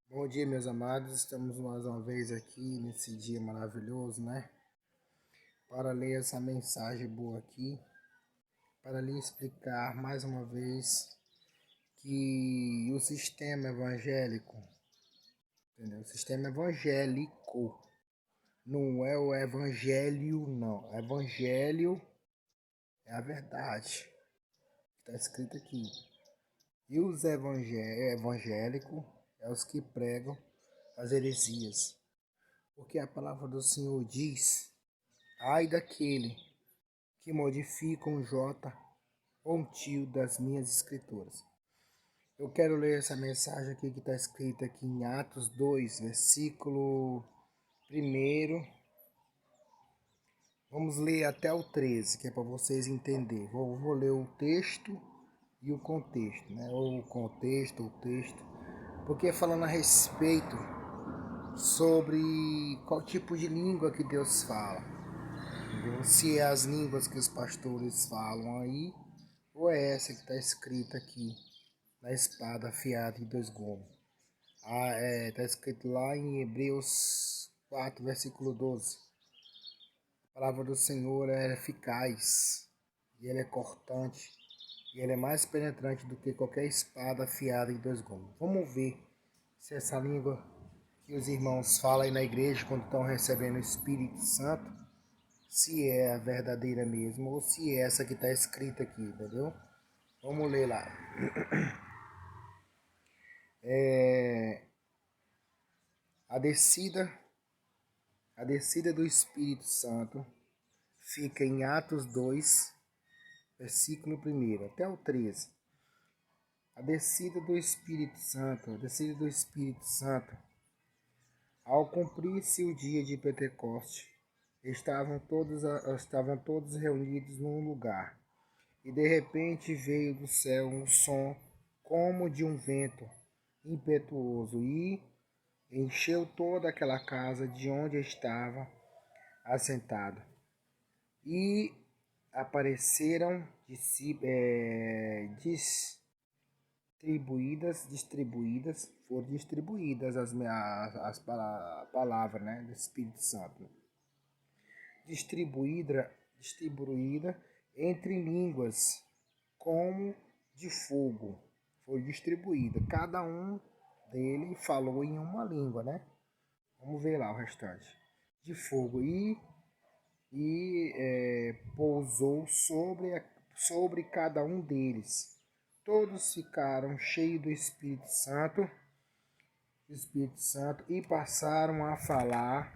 Bom dia, meus amados. Estamos mais uma vez aqui nesse dia maravilhoso, né? Para ler essa mensagem boa aqui, para lhe explicar mais uma vez que o sistema evangélico, entendeu? O sistema evangélico não é o evangelho, não. Evangelho é a verdade, está escrito aqui. E os evangélicos é os que pregam as heresias. Porque a palavra do Senhor diz: ai daquele que modifica um J ou um tio das minhas escrituras. Eu quero ler essa mensagem aqui que está escrita aqui em Atos 2, versículo 1. Vamos ler até o 13, que é para vocês entenderem. Vou ler o texto e o contexto, né? Ou o contexto, o texto. Porque falando a respeito sobre qual tipo de língua que Deus fala. Entendeu? Se é as línguas que os pastores falam aí, ou é essa que está escrita aqui na espada afiada de dois gumes. Está escrito lá em Hebreus 4, versículo 12. A palavra do Senhor é eficaz, e ela é cortante, e ela é mais penetrante do que qualquer espada afiada de dois gumes. Vamos ver se essa língua que os irmãos falam aí na igreja quando estão recebendo o Espírito Santo, se é a verdadeira mesmo, ou se é essa que está escrita aqui, entendeu? Vamos ler lá. A descida do Espírito Santo fica em Atos 2, versículo 1 até o 13. A descida do Espírito Santo, ao cumprir-se o dia de Pentecoste, estavam todos reunidos num lugar. E de repente veio do céu um som como de um vento impetuoso e encheu toda aquela casa de onde estava assentado. E apareceram foram distribuídas as palavras, né, do Espírito Santo. Distribuída entre línguas como de fogo. Foi distribuída. Cada um dele falou em uma língua, né? Vamos ver lá o restante. De fogo. Pousou sobre cada um deles. Todos ficaram cheios do Espírito Santo e passaram a falar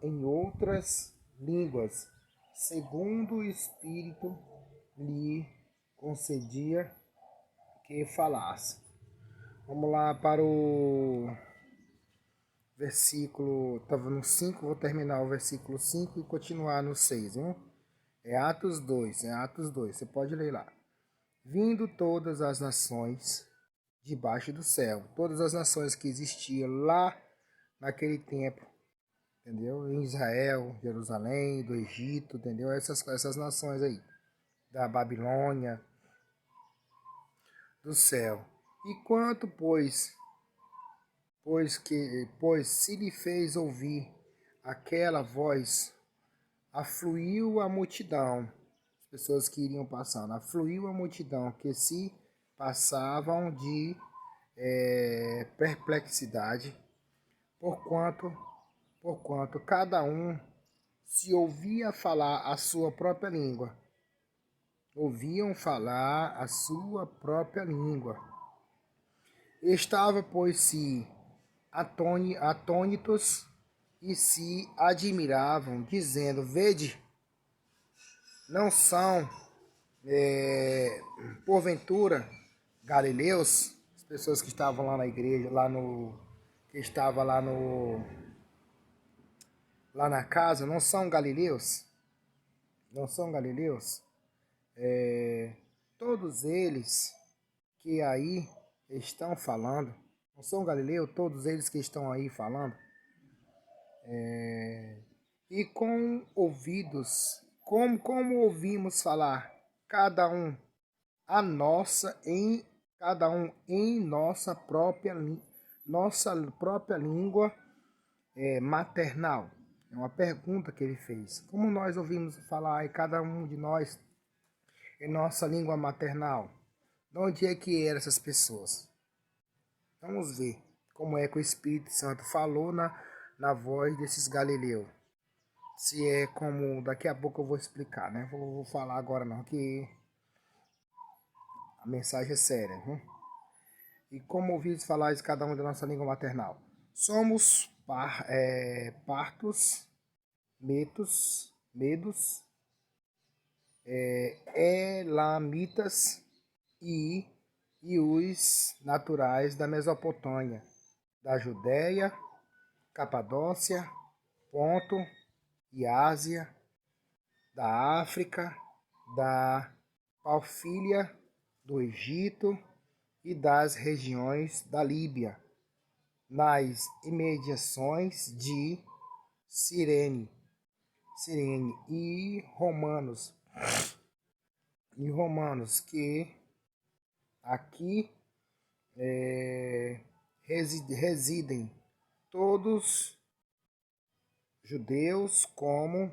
em outras línguas, segundo o Espírito lhe concedia que falasse. Vamos lá para o versículo, estava no 5, vou terminar o versículo 5 e continuar no 6, hein? É Atos 2, você pode ler lá. Vindo todas as nações debaixo do céu, todas as nações que existiam lá naquele tempo, entendeu? Em Israel, Jerusalém, do Egito, entendeu? Essas nações aí, da Babilônia, do céu. E quanto, pois se lhe fez ouvir aquela voz, afluiu a multidão, as pessoas que iriam passando, afluiu a multidão que se passavam de perplexidade, porquanto cada um se ouvia falar a sua própria língua. Ouviam falar a sua própria língua. Estava, pois, se atônitos e se admiravam, dizendo: vede, não são, porventura, galileus? As pessoas que estavam lá na igreja, que estavam lá na casa, não são galileus? Não são galileus? Todos eles que aí estão falando, não são galileus? Todos eles que estão aí falando? E com ouvidos, como ouvimos falar, cada um cada um em nossa própria língua maternal. É uma pergunta que ele fez. Como nós ouvimos falar, e cada um de nós em nossa língua maternal? De onde é que eram essas pessoas? Vamos ver como é que o Espírito Santo falou na voz desses galileus. Se é como, daqui a pouco eu vou explicar, né? Vou falar agora não, que a mensagem é séria. Viu? E como ouvimos falar de cada um da nossa língua maternal? Somos partos, medos, elamitas e os naturais da Mesopotâmia, da Judéia, Capadócia, Ponto e Ásia, da África, da Palfília, do Egito e das regiões da Líbia, nas imediações de Cirene e romanos que aqui residem, todos judeus como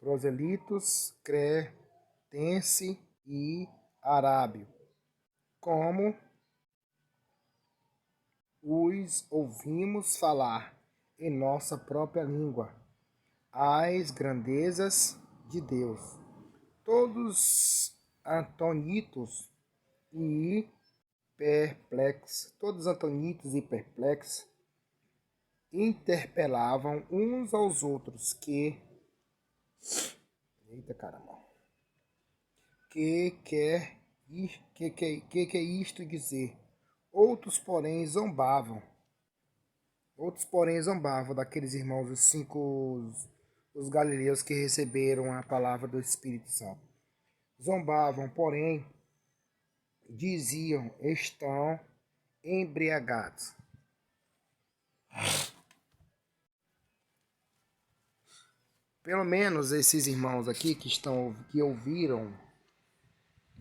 proselitos, cretense e arábio, como os ouvimos falar em nossa própria língua, as grandezas de Deus. Todos antonitos e perplexos, interpelavam uns aos outros eita caramba, que é isto dizer? Outros, porém, zombavam daqueles irmãos, os galileus que receberam a palavra do Espírito Santo. Zombavam, porém, diziam, estão embriagados. Pelo menos esses irmãos aqui que ouviram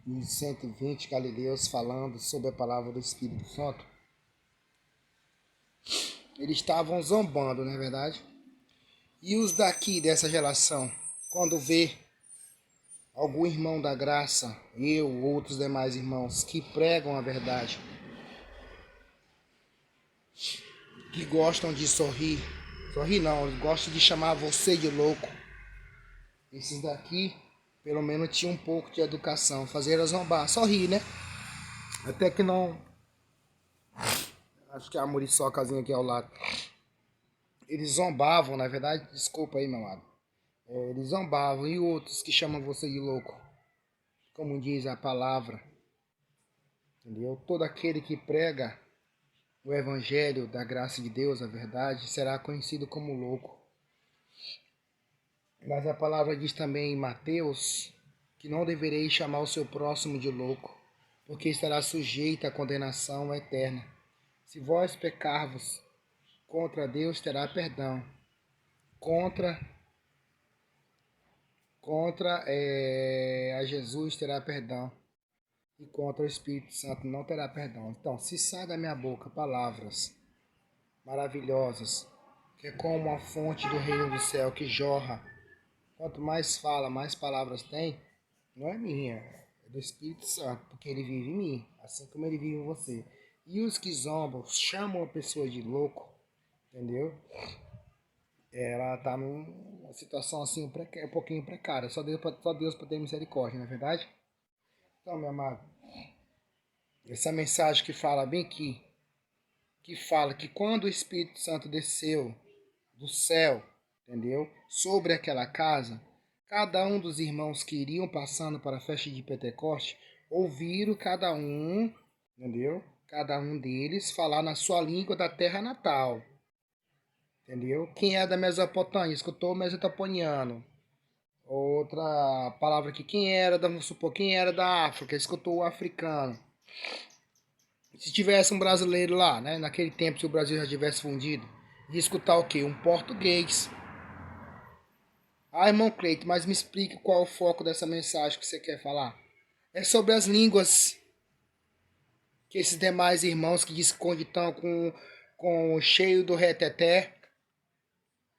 os 120 galileus falando sobre a palavra do Espírito Santo, eles estavam zombando, não é verdade? E os daqui dessa geração, quando vê algum irmão da graça, eu, outros demais irmãos, que pregam a verdade, que gostam de sorrir não, eles gostam de chamar você de louco. Esses daqui, pelo menos, tinham um pouco de educação, fazer zombar, só rir, né? Até que não... Acho que é a muriçocazinha aqui ao lado. Eles zombavam, na verdade, desculpa aí, meu amado. Eles zombavam, e outros que chamam você de louco, como diz a palavra, entendeu? Todo aquele que prega o evangelho da graça de Deus, a verdade, será conhecido como louco. Mas a palavra diz também em Mateus que não devereis chamar o seu próximo de louco, porque estará sujeito à condenação eterna. Se vós pecarvos contra Deus, terá perdão. Contra a Jesus terá perdão. E contra o Espírito Santo não terá perdão. Então, se sai da minha boca palavras maravilhosas, que é como uma fonte do reino do céu que jorra, quanto mais fala, mais palavras tem, não é minha, é do Espírito Santo, porque ele vive em mim, assim como ele vive em você. E os que zombam, chamam a pessoa de louco, entendeu? Ela está numa situação assim um pouquinho precária. Só Deus para ter misericórdia, não é verdade? Então, meu amado, essa mensagem que fala bem aqui, que fala que quando o Espírito Santo desceu do céu, entendeu? Sobre aquela casa, cada um dos irmãos que iriam passando para a festa de Pentecoste, ouviram cada um, entendeu? Cada um deles falar na sua língua da terra natal. Entendeu? Quem é da Mesopotâmia, escutou o mesopotamiano. Outra palavra aqui, vamos supor, quem era da África, escutou o africano. Se tivesse um brasileiro lá, né, naquele tempo, se o Brasil já tivesse fundido, ia escutar o quê? Um português. Ah, irmão Cleito, mas me explique qual é o foco dessa mensagem que você quer falar. É sobre as línguas que esses demais irmãos que escondem estão com cheio do reteté,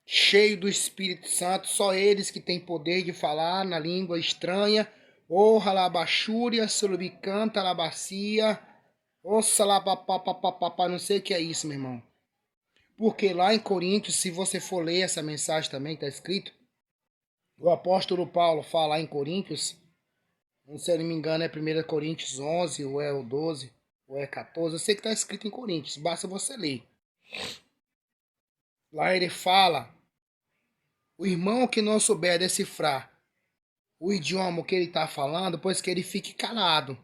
cheio do Espírito Santo, só eles que têm poder de falar na língua estranha. Oh, ralabachúria, surubicanta, labacia, oh, salapapapapapá, não sei o que é isso, meu irmão. Porque lá em Coríntios, se você for ler essa mensagem também, está escrito, o apóstolo Paulo fala em Coríntios, se eu não me engano é 1 Coríntios 11, ou é o 12, ou é 14, eu sei que está escrito em Coríntios, basta você ler. Lá ele fala, o irmão que não souber decifrar o idioma que ele está falando, pois que ele fique calado.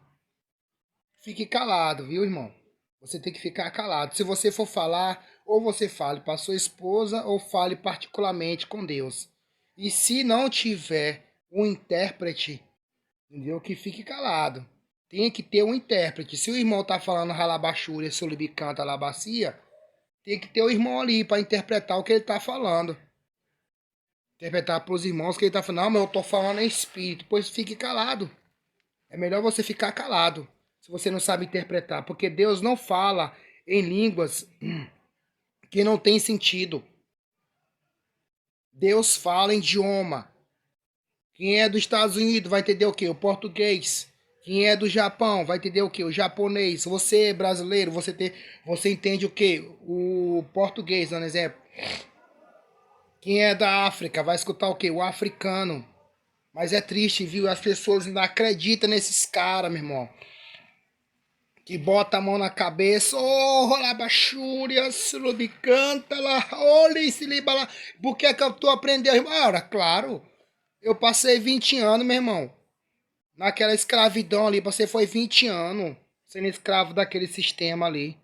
Fique calado, viu, irmão? Você tem que ficar calado. Se você for falar, ou você fale para sua esposa, ou fale particularmente com Deus. E se não tiver um intérprete, entendeu? Que fique calado. Tem que ter um intérprete. Se o irmão tá falando ralabachúria, sulibicanta, labacia, tem que ter o irmão ali para interpretar o que ele tá falando. Interpretar para os irmãos que ele tá falando. Não, mas eu tô falando em espírito. Pois fique calado. É melhor você ficar calado. Se você não sabe interpretar. Porque Deus não fala em línguas que não tem sentido. Deus fala em idioma. Quem é dos Estados Unidos vai entender o quê? O português. Quem é do Japão vai entender o quê? O japonês. Você brasileiro, você entende o quê? O português, dando exemplo. Quem é da África vai escutar o quê? O africano. Mas é triste, viu? As pessoas não acreditam nesses caras, meu irmão. Que bota a mão na cabeça. Oh, rolabachúria, surubicanta lá. Olha esse libala. Por que é que eu tô aprendendo? Ora, claro. Eu passei 20 anos, meu irmão. Naquela escravidão ali, você foi 20 anos sendo escravo daquele sistema ali.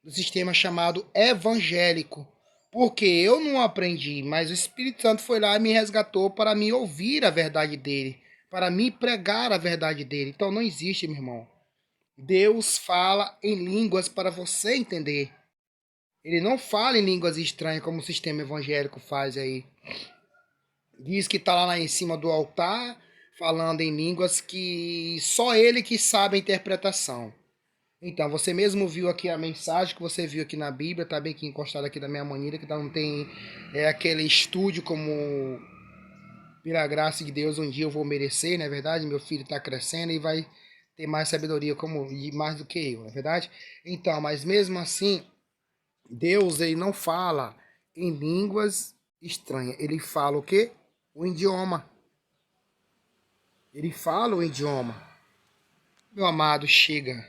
Do sistema chamado evangélico. Porque eu não aprendi, mas o Espírito Santo foi lá e me resgatou para me ouvir a verdade dele. Para me pregar a verdade dele. Então não existe, meu irmão. Deus fala em línguas para você entender. Ele não fala em línguas estranhas como o sistema evangélico faz aí. Diz que está lá em cima do altar falando em línguas que só ele que sabe a interpretação. Então, você mesmo viu aqui a mensagem que você viu aqui na Bíblia, tá bem aqui encostado aqui da minha maneira, que não tem aquele estúdio como pela graça de Deus um dia eu vou merecer, não é verdade? Meu filho está crescendo e vai ter mais sabedoria como e mais do que eu, não é verdade? Então, mas mesmo assim, Deus ele não fala em línguas estranhas, ele fala o quê? O idioma. Ele fala o idioma. Meu amado, chega.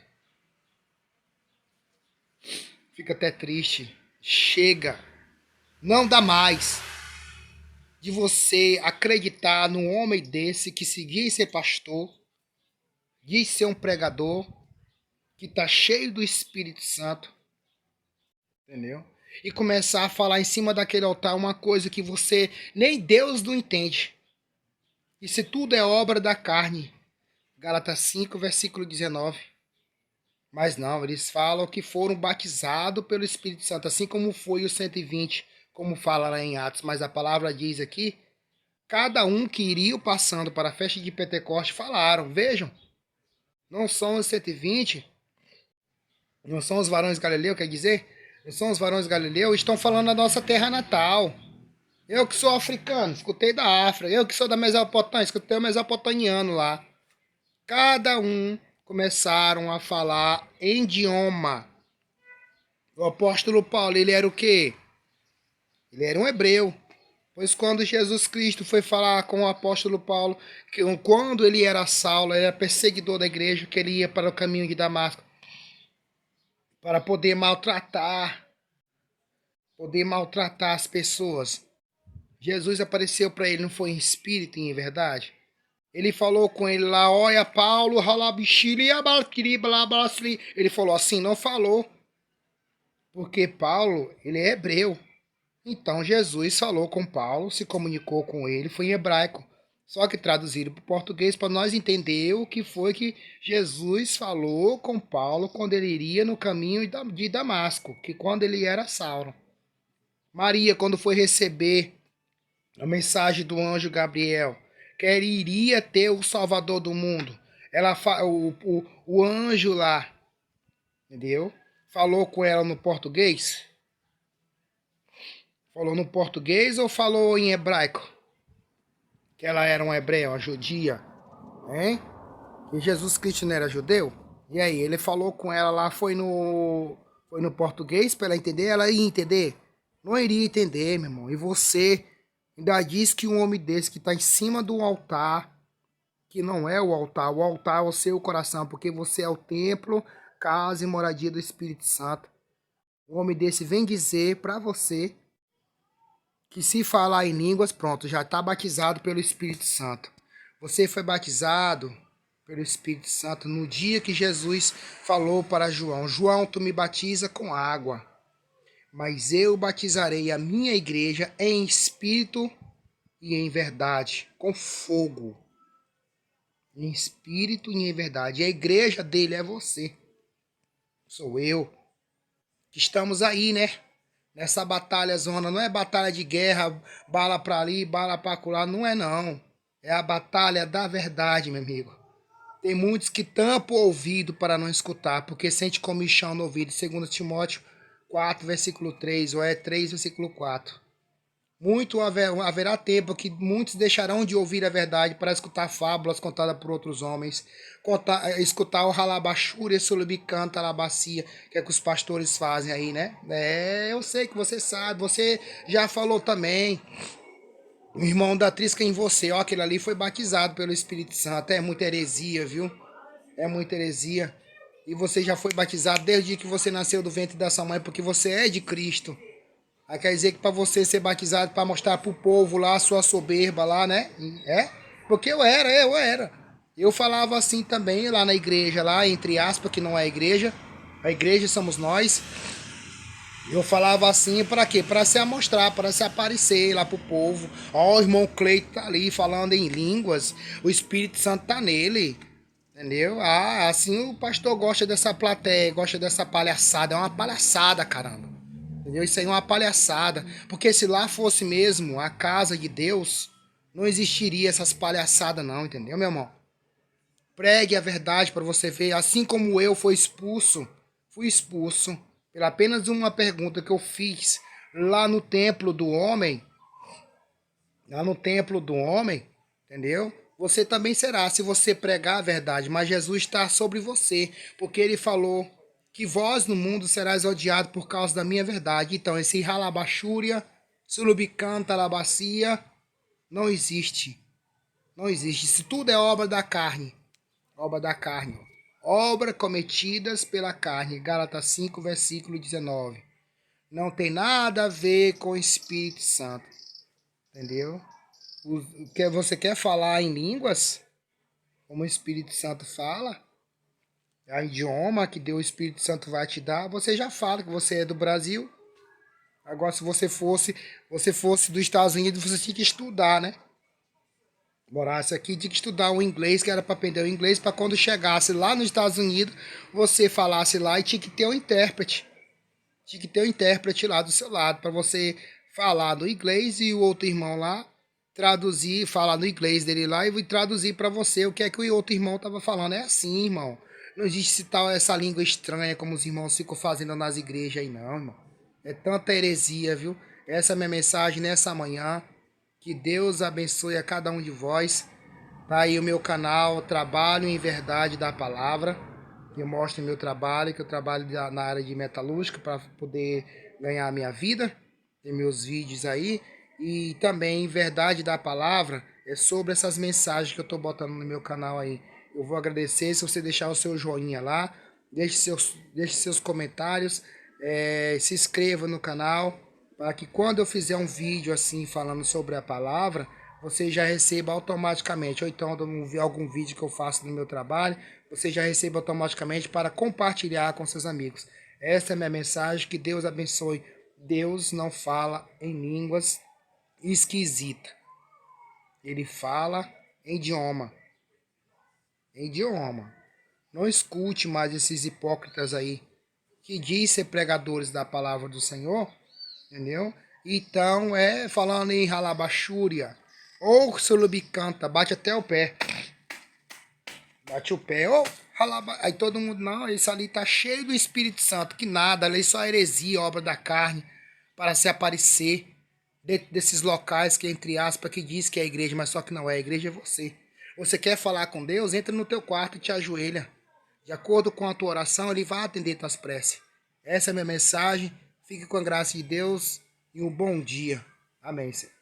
Fica até triste. Chega. Não dá mais de você acreditar num homem desse que se diz ser pastor, diz ser um pregador, que está cheio do Espírito Santo, entendeu? E começar a falar em cima daquele altar uma coisa que você nem Deus não entende. Isso tudo é obra da carne. Gálatas 5, versículo 19. Mas não, eles falam que foram batizados pelo Espírito Santo, assim como foi os 120, como fala lá em Atos. Mas a palavra diz aqui, cada um que iria passando para a festa de Pentecoste falaram, vejam, não são os 120, não são os varões galileus, quer dizer, não são os varões galileus, estão falando da nossa terra natal. Eu que sou africano, escutei da África. Eu que sou da Mesopotâmia, escutei o mesopotamiano lá. Cada um começaram a falar em idioma. O apóstolo Paulo, ele era o quê? Ele era um hebreu. Pois quando Jesus Cristo foi falar com o apóstolo Paulo, que quando ele era Saulo, ele era perseguidor da igreja, que ele ia para o caminho de Damasco, para poder maltratar as pessoas. Jesus apareceu para ele, não foi em espírito e em verdade? Ele falou com ele lá, olha Paulo, ele falou assim, não falou. Porque Paulo, ele é hebreu. Então Jesus falou com Paulo, se comunicou com ele, foi em hebraico. Só que traduziram para o português para nós entender o que foi que Jesus falou com Paulo quando ele iria no caminho de Damasco, que quando ele era Saulo. Maria, quando foi receber A mensagem do anjo Gabriel, que ele iria ter o Salvador do mundo. O anjo lá, entendeu? Falou com ela no português? Falou no português ou falou em hebraico? Que ela era uma hebreia, uma judia, hein? E Jesus Cristo não era judeu? E aí, ele falou com ela lá, foi no português para ela entender? Ela ia entender? Não iria entender, meu irmão. E você ainda diz que um homem desse que está em cima do altar, que não é o altar é o seu coração, porque você é o templo, casa e moradia do Espírito Santo. Um homem desse vem dizer para você que se falar em línguas, pronto, já está batizado pelo Espírito Santo. Você foi batizado pelo Espírito Santo no dia que Jesus falou para João: João, tu me batiza com água, mas eu batizarei a minha igreja em espírito e em verdade, com fogo. Em espírito e em verdade. E a igreja dele é você. Sou eu. Que estamos aí, né? Nessa batalha zona. Não é batalha de guerra, bala pra ali, bala pra acolá. Não é não. É a batalha da verdade, meu amigo. Tem muitos que tampam o ouvido para não escutar, porque sente comichão no ouvido. 2 Timóteo 4, versículo 3, ou é 3, versículo 4. Haverá tempo que muitos deixarão de ouvir a verdade para escutar fábulas contadas por outros homens, escutar o ralabachúria, sulubicanta, alabacia, que é que os pastores fazem aí, né? Eu sei que você sabe, você já falou também. O irmão da Trisca em você, ó, aquele ali foi batizado pelo Espírito Santo. É muita heresia, viu? É muita heresia. E você já foi batizado desde o dia que você nasceu do ventre da sua mãe, porque você é de Cristo. Aí quer dizer que para você ser batizado, para mostrar pro povo lá a sua soberba lá, né? É? Porque eu era. Eu falava assim também lá na igreja, lá, entre aspas, que não é a igreja. A igreja somos nós. Eu falava assim para quê? Para se amostrar, para se aparecer lá pro povo. Ó, o irmão Cleito tá ali falando em línguas. O Espírito Santo tá nele. Entendeu? Ah, assim o pastor gosta dessa plateia, gosta dessa palhaçada. É uma palhaçada, caramba. Entendeu? Isso aí é uma palhaçada. Porque se lá fosse mesmo a casa de Deus, não existiria essas palhaçadas não, entendeu, meu irmão? Pregue a verdade para você ver. Assim como eu fui expulso pela apenas uma pergunta que eu fiz lá no templo do homem, lá no templo do homem, entendeu? Você também será se você pregar a verdade, mas Jesus está sobre você, porque ele falou que vós no mundo serás odiado por causa da minha verdade. Então, esse ralabachúria, surubicanta, alabacia, não existe. Não existe. Isso tudo é obra da carne. Obra da carne. Obra cometidas pela carne. Gálatas 5, versículo 19. Não tem nada a ver com o Espírito Santo. Entendeu? Você quer falar em línguas? Como o Espírito Santo fala? A idioma que Deus, o Espírito Santo vai te dar. Você já fala que você é do Brasil. Agora, se você fosse dos Estados Unidos, você tinha que estudar, né? Morasse aqui, tinha que estudar o inglês, que era para aprender o inglês, para quando chegasse lá nos Estados Unidos, você falasse lá e tinha que ter um intérprete. Tinha que ter um intérprete lá do seu lado, para você falar no inglês e o outro irmão lá traduzir, falar no inglês dele lá e traduzir para você o que é que o outro irmão estava falando. É assim, irmão. Não existe tal essa língua estranha como os irmãos ficam fazendo nas igrejas aí, não, irmão. É tanta heresia, viu? Essa é a minha mensagem nessa manhã. Que Deus abençoe a cada um de vós. Tá aí o meu canal Trabalho em Verdade da Palavra. Eu mostro meu trabalho, que eu trabalho na área de metalúrgica para poder ganhar a minha vida. Tem meus vídeos aí. E também Verdade da Palavra é sobre essas mensagens que eu estou botando no meu canal aí. Eu vou agradecer se você deixar o seu joinha lá. Deixe seus comentários. Se inscreva no canal para que quando eu fizer um vídeo assim falando sobre a palavra, você já receba automaticamente. Ou então algum vídeo que eu faço no meu trabalho, você já receba automaticamente para compartilhar com seus amigos. Essa é a minha mensagem, que Deus abençoe. Deus não fala em línguas esquisitas. Ele fala em idioma. Em idioma. Não escute mais esses hipócritas aí que diz ser pregadores da palavra do Senhor, entendeu? Então, falando em ralabaxúria, ou sulubicanta, bate até o pé. Bate o pé, ô, aí todo mundo, não, isso ali tá cheio do Espírito Santo, que nada, ali só heresia, obra da carne, para se aparecer dentro desses locais que, entre aspas, que diz que é a igreja, mas só que não é, a igreja é você. Você quer falar com Deus? Entra no teu quarto e te ajoelha. De acordo com a tua oração, Ele vai atender tuas preces. Essa é a minha mensagem. Fique com a graça de Deus e um bom dia. Amém, Senhor.